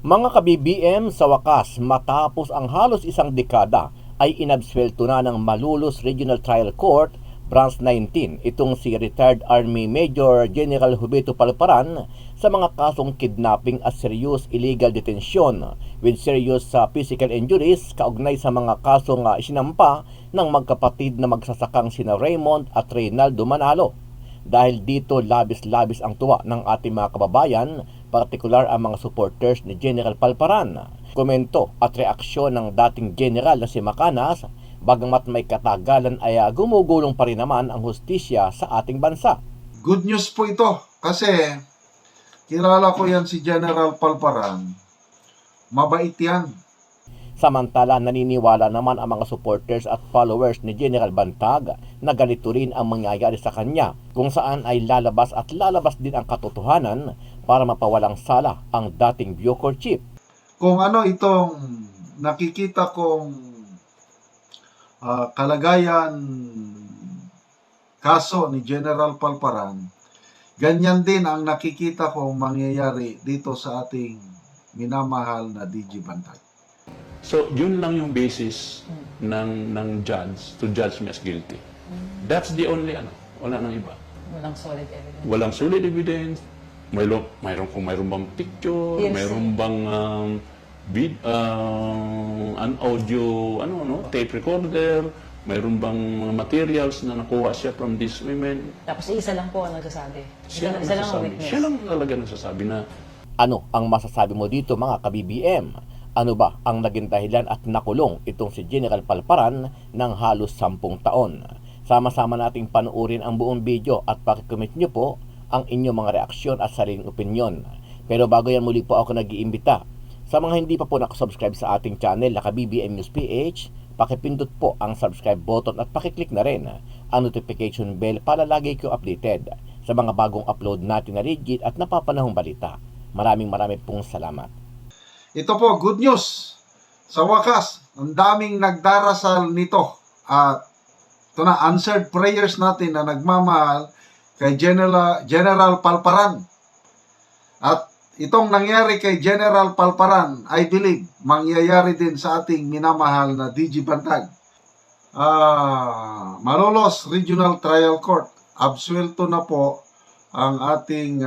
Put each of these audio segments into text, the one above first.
Mga ka-BBM, sa wakas, matapos ang halos isang dekada, ay inabswelto na ng Malolos Regional Trial Court, Branch 19, itong si retired Army Major General Huberto Palparan sa mga kasong kidnapping at serious illegal detention with serious physical injuries kaugnay sa mga kasong isinampa ng magkapatid na magsasakang sina Raymond at Reynaldo Manalo. Dahil dito labis-labis ang tuwa ng ating mga kababayan, partikular ang mga supporters ni General Palparan. Komento at reaksyon ng dating general na si Macanas, bagamat may katagalan ay gumugulong pa rin naman ang hustisya sa ating bansa. Good news po ito kasi kilala ko yan si General Palparan. Mabait yan. Samantala, naniniwala naman ang mga supporters at followers ni General Bantag na ganito rin ang mangyayari sa kanya, kung saan ay lalabas din ang katotohanan para mapawalang sala ang dating Bucor chief. Kung ano itong nakikita kong kalagayan kaso ni General Palparan, ganyan din ang nakikita kong mangyayari dito sa ating minamahal na DG Bantag. So, yun lang yung basis ng judge to judge me as guilty. That's the only wala nang iba. Walang solid evidence. Walang solid evidence. Mayroon bang picture, Yes, mayroon bang an audio, tape recorder, mayroon bang mga materials na nakuha siya from these women. Tapos isa lang po ang nagsasabi. Siya lang Isa lang ang nagsasabi. witness. Siya lang talaga nagsasabi na Ano ang masasabi mo dito, mga ka-BBM? Ano ba ang naging dahilan at nakulong itong si General Palparan ng halos 10 taon? Sama-sama nating panuorin ang buong video at pakicomment nyo po ang inyong mga reaksyon at sariling opinyon. Pero bago yan, muli po ako nag-iimbita. Sa mga hindi pa po nakasubscribe sa ating channel na ka-BBM News PH, pakipindot po ang subscribe button at pakiclick na rin ang notification bell para lagi kayo updated sa mga bagong upload natin na legit at napapanahong balita. Maraming pong salamat. Ito po, good news. Sa wakas, ang daming nagdarasal nito. At ito na, answered prayers natin na nagmamahal kay General Palparan. At itong nangyari kay General Palparan, I believe, mangyayari din sa ating minamahal na DG Bantag. Malolos Regional Trial Court, absuelto na po ang ating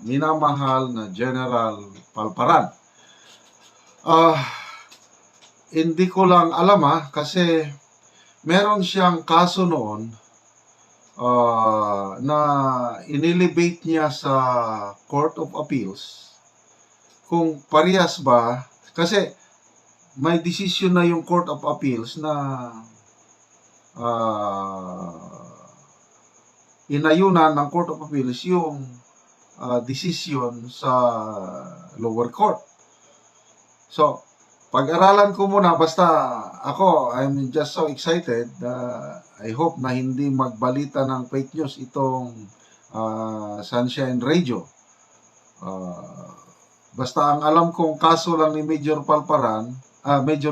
minamahal na General Palparan. Hindi ko lang alam kasi meron siyang kaso noon na inelevate niya sa Court of Appeals. Kung parehas ba, kasi may decision na yung Court of Appeals na inayunan ng Court of Appeals yung decision sa lower court. So, pag-aralan ko muna, basta ako, I'm just so excited. I hope na hindi magbalita ng fake news itong Sunshine Radio. Basta ang alam kong kaso lang ni Major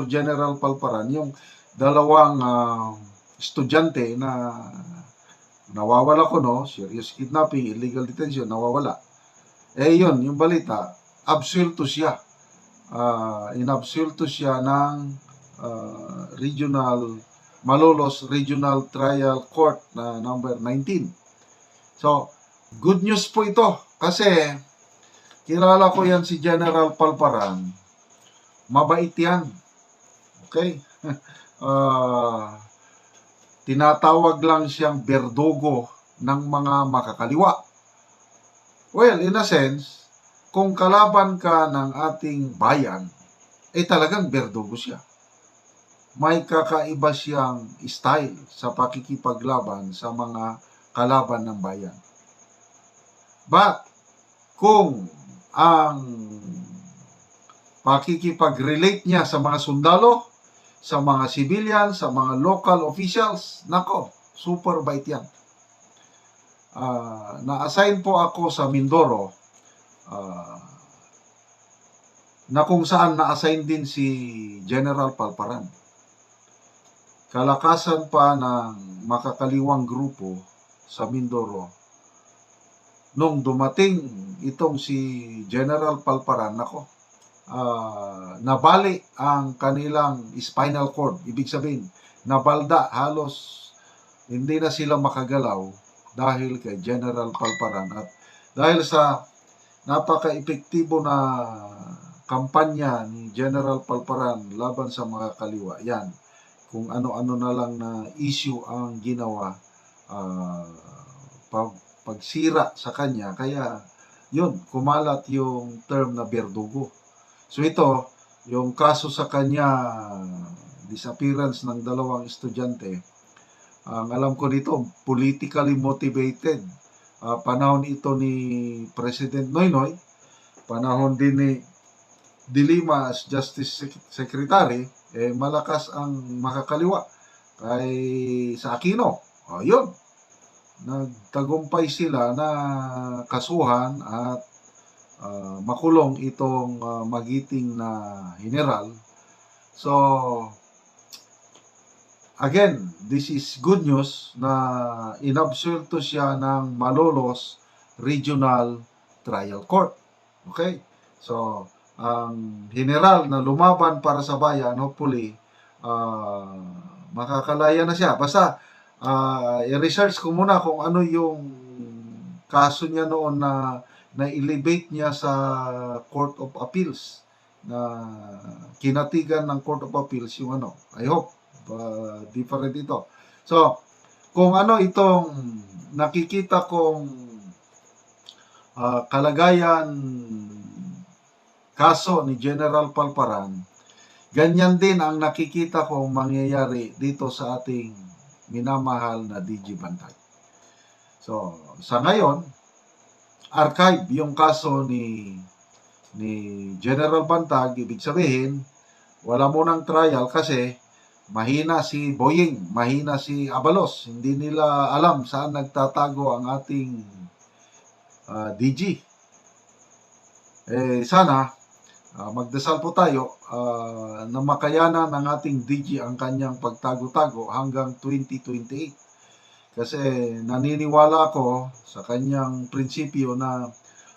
General Palparan, yung dalawang estudyante na nawawala serious kidnapping, illegal detention, nawawala. Yun, yung balita, absuelto siya. Inabsuelto siya ng Malolos Regional Trial Court na number 19. So, good news po ito kasi kilala ko yan si General Palparan. Mabait yan. Okay? Tinatawag lang siyang berdugo ng mga makakaliwa. Well, in a sense, kung kalaban ka ng ating bayan, talagang berdugo siya. May kakaiba siyang style sa pakikipaglaban sa mga kalaban ng bayan. But, kung ang pakikipag-relate niya sa mga sundalo, sa mga civilian, sa mga local officials, nako, super bait yan. Na-assign po ako sa Mindoro, na kung saan na-assign din si General Palparan. Kalakasan pa ng makakaliwang grupo sa Mindoro, nung dumating itong si General Palparan, nako, nabali ang kanilang spinal cord. Ibig sabihin, nabalda, halos hindi na sila makagalaw dahil kay General Palparan at dahil sa napaka-epektibo na kampanya ni General Palparan laban sa mga kaliwa. Yan, kung ano-ano na lang na issue ang ginawa pagsira sa kanya. Kaya yun, kumalat yung term na berdugo. So ito, yung kaso sa kanya, disappearance ng 2 estudyante, ang alam ko dito, politically motivated. Panahon ito ni President Noynoy, panahon din ni Dilima as Justice Secretary, malakas ang makakaliwa kay sa Aquino. Yun, nagtagumpay sila na kasuhan at makulong itong magiting na general. So, again, this is good news na inabsuelto siya ng Malolos Regional Trial Court. Okay? So, ang general na lumaban para sa bayan, hopefully, makakalaya na siya. Basta, i-research ko muna kung ano yung kaso niya noon na na-elevate niya sa Court of Appeals, na kinatigan ng Court of Appeals yung ano. I hope different ito. So, kung ano itong nakikita kong kalagayan kaso ni General Palparan, ganyan din ang nakikita kong mangyayari dito sa ating minamahal na DG Bantag. So, sa ngayon, archive yung kaso ni General Bantag. Ibig sabihin, wala munang trial kasi mahina si Boying, mahina si Abalos. Hindi nila alam saan nagtatago ang ating DG. Sana, magdasal po tayo na makayanan ng ating DG ang kanyang pagtago-tago hanggang 2028. Kasi naniniwala ako sa kanyang prinsipyo na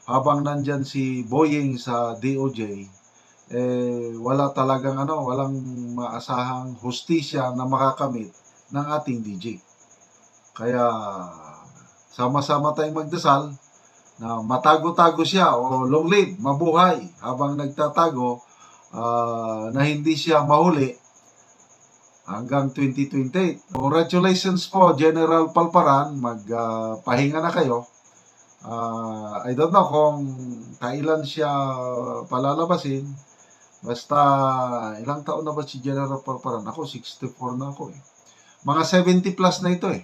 habang nandyan si Boying sa DOJ, wala talagang walang maasahang hustisya na makakamit ng ating DG. Kaya sama-sama tayong magdasal na matago-tago siya o long live, mabuhay habang nagtatago, na hindi siya mahuli hanggang 2028. Congratulations po, General Palparan, magpahinga na kayo. I don't know kung kailan siya palalabasin. Basta, ilang taon na ba si General Palparan? Ako, 64 na ako eh. Mga 70 plus na ito eh.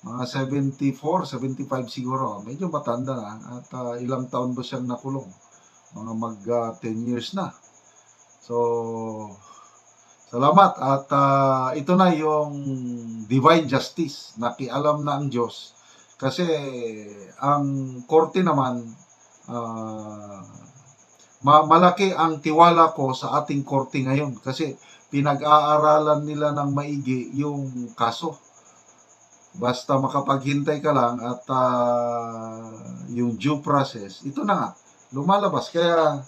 Mga 74, 75 siguro. Medyo matanda na. At ilang taon ba siyang nakulong? Mga 10 years na. So, salamat. At ito na yung divine justice. Nakialam na ang Diyos. Kasi ang korte naman, malaki ang tiwala ko sa ating korte ngayon. Kasi pinag-aaralan nila ng maigi yung kaso. Basta makapaghintay ka lang at yung due process, ito na nga, lumalabas. Kaya,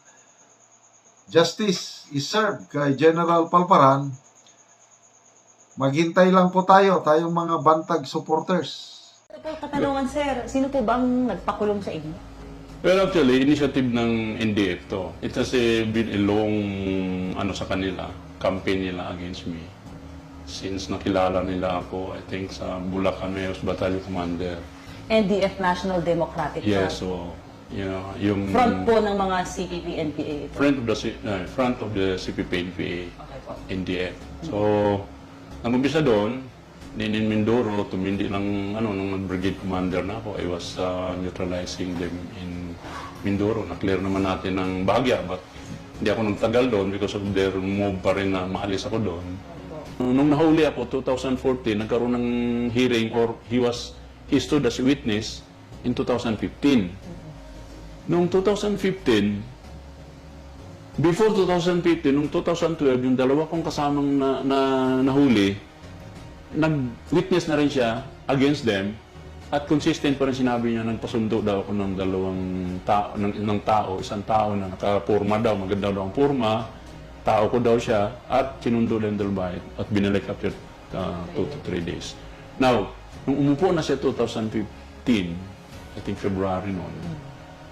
justice is served kay General Palparan. Maghintay lang po tayo, tayong mga Bantag supporters. Ito po, katanungan sir, sino po bang nagpakulong sa inyo? Well, actually, initiative ng NDF to. It has been a long, sa kanila, campaign nila against me. Since nakilala nila ako, I think sa Bulacan Mayos Battalion Commander. NDF, National Democratic Yes, Front. so, yung... Front po ng mga CPP, NPA ito. Front of the CPP, NPA, Okay po. NDF. So, nag-umpisa doon, din in Mindoro, tumindi lang, nung brigade commander na ako, I was neutralizing them in Mindoro. Na-clear naman natin ng Baguia, but hindi ako nagtagal doon because of their move pa rin na maalis ako doon. Nung nahuli ako, 2014, nagkaroon ng hearing or he stood as a witness in 2015. Noong 2015, before 2015, noong 2012, yung dalawa kong kasamang nahuli, nag-witness na rin siya against them At consistent pa rin sinabi niya, nagpasundo daw ako ng dalawang tao, ng tao, isang tao na nakapurma daw, maganda daw ang purma, tao ko daw siya, at sinundo din dalbayad at binalik after 2 to 3 days. Now, nung umupo na siya 2015, I think February noon,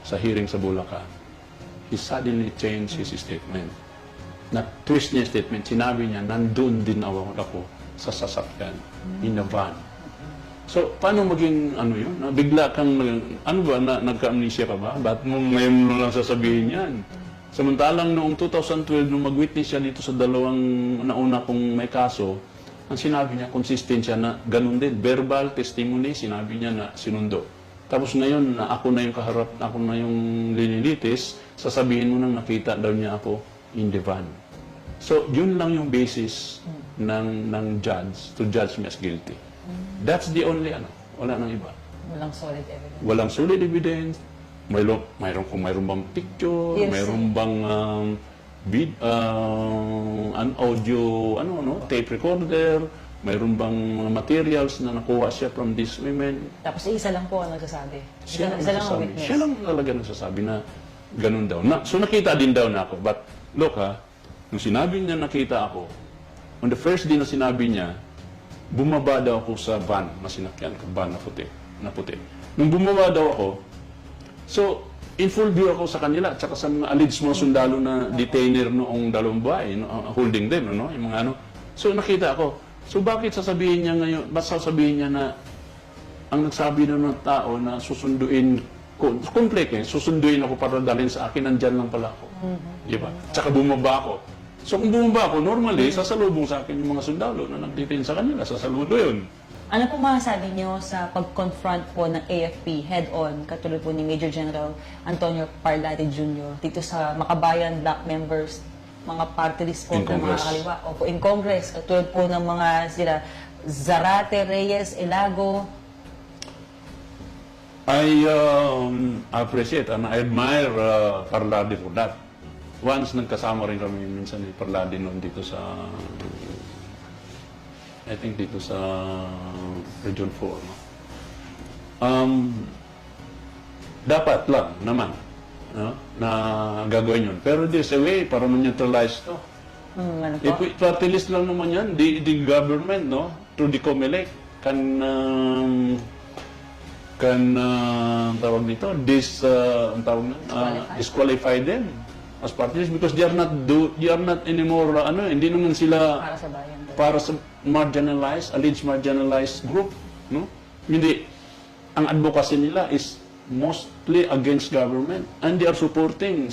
sa hearing sa Bulacan, he suddenly changed his statement. Na-twist niya yung statement, sinabi niya, nandun din ako sa sasakyan, in a van. So, paano maging ano yun? Bigla kang, ano ba, nagka-amnesia ka ba? Ba't mo ngayon mo lang sasabihin yan? Samantalang noong 2012, nung mag-witness siya dito sa dalawang nauna kong may kaso, ang sinabi niya, consistent siya na ganun din. Verbal testimony, sinabi niya na sinundo. Tapos ngayon, na ako na yung kaharap, ako na yung linilitis, sasabihin mo nang nakita daw niya ako in the van. So, yun lang yung basis ng judge to judge me as guilty. That's the only wala nang iba. Walang solid evidence. Walang solid evidence. Mayroon bang picture, Yes, mayroon bang an audio, tape recorder, mayroon bang mga materials na nakuha siya from these women. Tapos isa lang po ang nagsasabi. Siya lang Isa lang ang nagsasabi. witness. Siya lang talaga nagsasabi na ganun daw. So nakita din daw na ako. But look nung sinabi niya nakita ako, on the first day na sinabi niya, bumaba daw ako sa van na sinakyan ko, van na puti. Nung bumaba daw ako, so in full view ako sa kanila, tsaka sa mga alleged mga sundalo na detainer noong dalawang bahay, holding them, yung mga ano. So nakita ako. So bakit sasabihin niya ngayon, sasabihin niya na ang nagsabi ng tao na susunduin ko, completely, susunduin ako para dalhin sa akin, nandyan lang pala ako. Di ba? Tsaka bumaba ako. So kung bumaba ako, normally, sasalubong sa akin yung mga sundalo na nagtitin sa kanila, sasaludo yun. Ano po masasabi niyo sa pag-confront po ng AFP head-on, katulad po ni Major General Antonio Parlade Jr. dito sa Makabayan Black members, mga party list po In ng mga Congress. kaliwa. Opo, in Congress, katulad po ng mga sila Zarate, Reyes, Elago. I appreciate and I admire Parlade for that. Once nagkasama rin kami minsan ni Parlade noon dito sa I think dito sa Region 4, no? Dapat lang naman, no, na gagawin yun. Pero there's a way para ma-neutralize to. Ano po? If party list lang naman yan, the government, no, through the COMELEC, tawag nito, disqualify them as party list because they are not anymore, hindi naman sila Para sa bayan. para sa alleged marginalized group, no? Hindi. Ang advocacy nila is mostly against government and they are supporting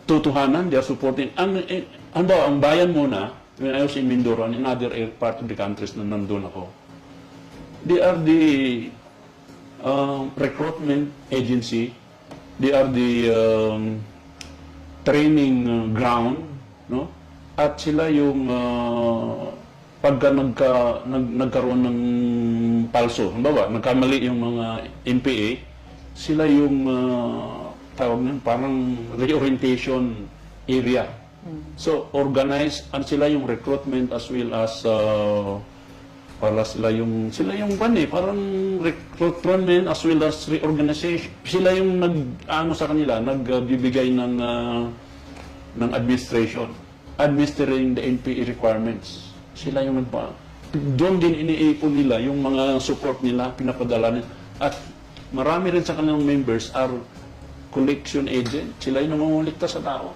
totohanan, they are supporting ang bayan muna, when I was in Mindoro and in other part of the countries na nandun ako, they are the recruitment agency, they are the training ground, no? At sila yung pagka nagkaroon ng palso, halimbawa, nagkamali yung mga NPA, sila yung tawag nun, parang reorientation area. So, organized, at sila yung recruitment as well as sila yung parang recruitment as well as reorganization. Sila yung sa kanila, nagbibigay ng administration, administering the NPA requirements. Sila yung doon din iniipon nila yung mga support nila, pinapadala nila. At marami rin sa kanilang members are collection agent. Sila yung nangungulikta sa tao.